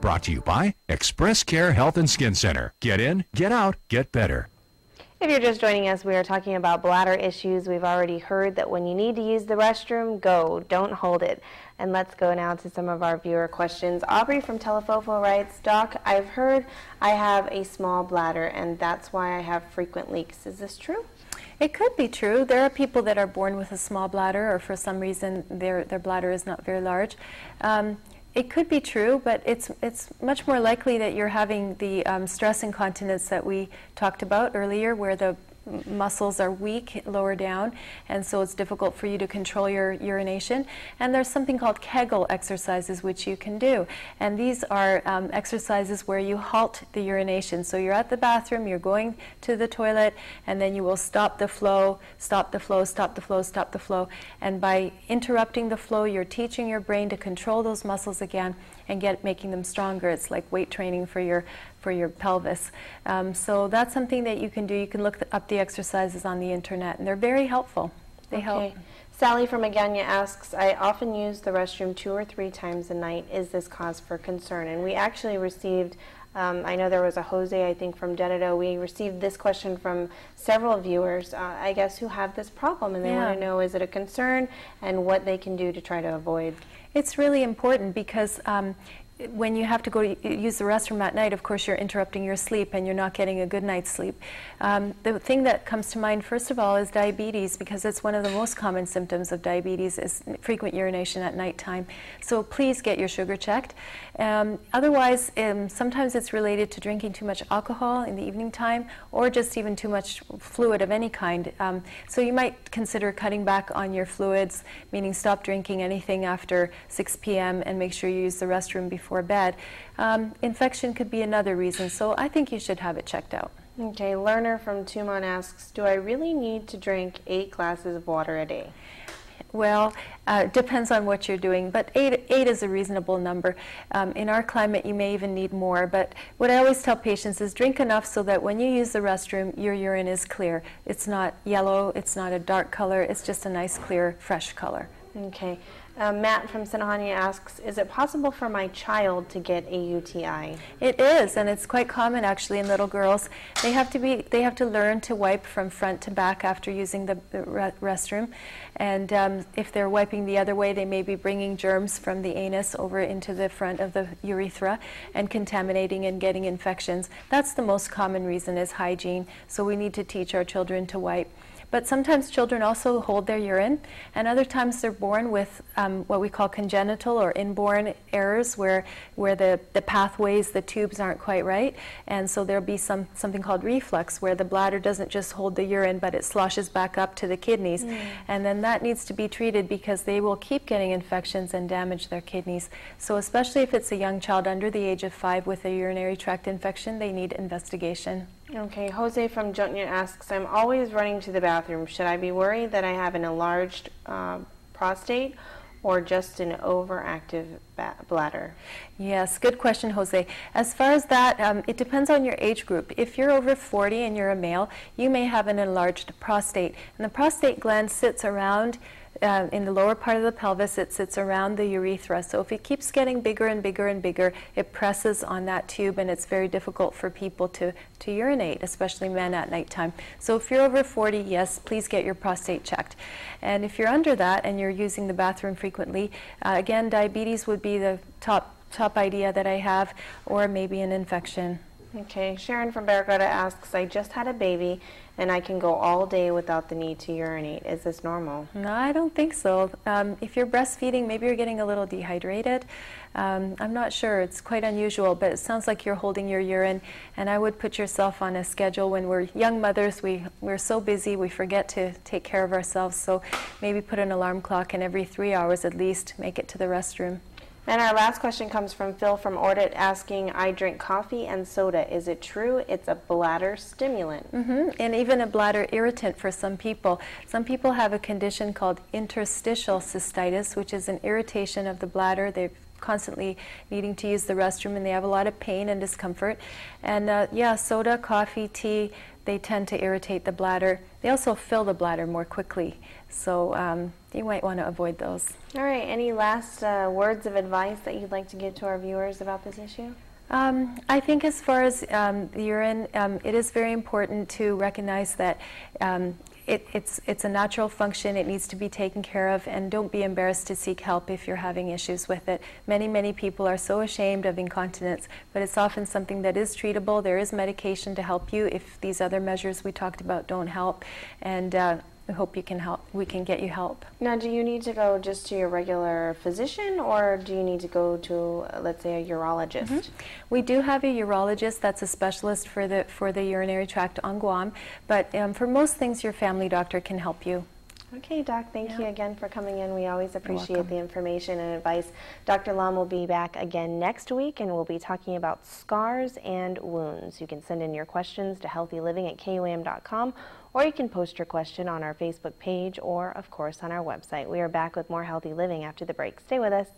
Brought to you by Express Care Health and Skin Center. Get in, get out, get better. If you're just joining us, we are talking about bladder issues. We've already heard that when you need to use the restroom, go. Don't hold it. And let's go now to some of our viewer questions. Aubrey from Telefofo writes, Doc, I've heard I have a small bladder, and that's why I have frequent leaks. Is this true? It could be true. There are people that are born with a small bladder, or for some reason their bladder is not very large. It could be true, but it's much more likely that you're having the stress incontinence that we talked about earlier, where the muscles are weak lower down, and so it's difficult for you to control your urination. And there's something called Kegel exercises which you can do, and these are exercises where you halt the urination. So you're at the bathroom, you're going to the toilet, and then you will stop the flow, stop the flow, stop the flow, stop the flow, and by interrupting the flow you're teaching your brain to control those muscles again and making them stronger. It's like weight training for your pelvis. So that's something that you can do. You can look up the exercises on the internet, and they're very helpful. They help. Sally from Agana asks, I often use the restroom 2 or 3 times a night. Is this cause for concern? And we actually received, I know there was a Jose, I think, from Dededo. We received this question from several viewers, I guess, who have this problem, and they want to know, is it a concern, and what they can do to try to avoid. It's really important because when you have to go use the restroom at night, of course, you're interrupting your sleep and you're not getting a good night's sleep. The thing that comes to mind, first of all, is diabetes, because it's one of the most common symptoms of diabetes is frequent urination at nighttime. So please get your sugar checked. Otherwise, sometimes it's related to drinking too much alcohol in the evening time, or just even too much fluid of any kind. So you might consider cutting back on your fluids, meaning stop drinking anything after 6 p.m. and make sure you use the restroom before bed. Infection could be another reason, so I think you should have it checked out. Okay, Lerner from Tumon asks, do I really need to drink 8 glasses of water a day? Well, depends on what you're doing, but 8 is a reasonable number. In our climate, you may even need more, but what I always tell patients is drink enough so that when you use the restroom, your urine is clear. It's not yellow, it's not a dark color, it's just a nice, clear, fresh color. Okay. Matt from Sinahania asks, is it possible for my child to get a UTI? It is, and it's quite common actually in little girls. They have to learn to wipe from front to back after using the restroom, and if they're wiping the other way, they may be bringing germs from the anus over into the front of the urethra and contaminating and getting infections. That's the most common reason, is hygiene, so we need to teach our children to wipe. But sometimes children also hold their urine, and other times they're born with what we call congenital or inborn errors, where the pathways, the tubes aren't quite right, and so there'll be something called reflux, where the bladder doesn't just hold the urine, but it sloshes back up to the kidneys, and then that needs to be treated because they will keep getting infections and damage their kidneys. So especially if it's a young child under the age of 5 with a urinary tract infection, they need investigation. Okay, Jose from Juntnia asks, I'm always running to the bathroom. Should I be worried that I have an enlarged prostate or just an overactive bladder? Yes, good question, Jose. As far as that, it depends on your age group. If you're over 40 and you're a male, you may have an enlarged prostate. And the prostate gland sits around in the lower part of the pelvis. It sits around the urethra. So if it keeps getting bigger and bigger and bigger, it presses on that tube, and it's very difficult for people to urinate, especially men at nighttime. So if you're over 40, yes, please get your prostate checked. And if you're under that and you're using the bathroom frequently, again, diabetes would be the top idea that I have, or maybe an infection. Okay, Sharon from Barracuda asks, I just had a baby and I can go all day without the need to urinate. Is this normal? No, I don't think so. If you're breastfeeding, maybe you're getting a little dehydrated. I'm not sure. It's quite unusual, but it sounds like you're holding your urine, and I would put yourself on a schedule. When we're young mothers, we're so busy, we forget to take care of ourselves, so maybe put an alarm clock, and every 3 hours at least make it to the restroom. And our last question comes from Phil from Ordet asking, I drink coffee and soda. Is it true it's a bladder stimulant? And even a bladder irritant for some people. Some people have a condition called interstitial cystitis, which is an irritation of the bladder. They've constantly needing to use the restroom and they have a lot of pain and discomfort. And yeah, soda, coffee, tea, they tend to irritate the bladder. They also fill the bladder more quickly, so you might want to avoid those. All right, any last words of advice that you'd like to give to our viewers about this issue? I think as far as the urine, it is very important to recognize that it's a natural function. It needs to be taken care of, and don't be embarrassed to seek help if you're having issues with it. Many people are so ashamed of incontinence, but it's often something that is treatable. There is medication to help you if these other measures we talked about don't help, and we hope you can help. We can get you help. Now, do you need to go just to your regular physician, or do you need to go to, let's say, a urologist? Mm-hmm. We do have a urologist that's a specialist for the urinary tract on Guam, but for most things, your family doctor can help you. Okay, Doc, thank you again for coming in. We always appreciate the information and advice. Dr. Lom will be back again next week, and we'll be talking about scars and wounds. You can send in your questions to healthyliving@KUAM.com, or you can post your question on our Facebook page or, of course, on our website. We are back with more Healthy Living after the break. Stay with us.